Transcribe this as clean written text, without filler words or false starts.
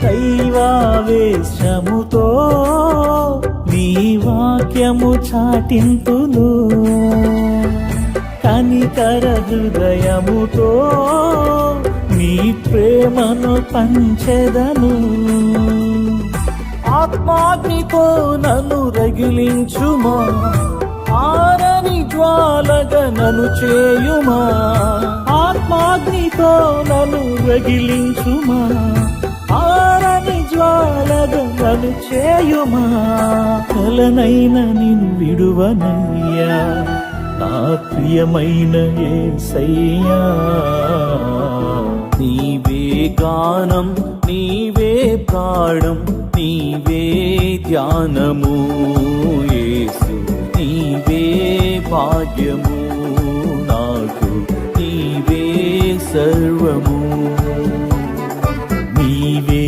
దైవావేశముతో నీ వాక్యము చాటింతును, కనికర హృదయముతో నీ ప్రేమను పంచెదను. ఆత్మాగ్నితో నన్ను రగిలించుమా, ఆరని జ్వాలగా నన్ను చేయుమా. ఆత్మాగ్నితో నన్ను రగిలించుమా, ఆరని జ్వాలగా నన్ను చేయుమా. కలనైన నిన్ను విడువనయ్యా నా ప్రియమైన యేసయ్యా. నీవే గానం, నీవే ప్రాణం, నీవే ధ్యానము యేసు, నీవే భాగ్యము నాకు, నీవే సర్వము. నీవే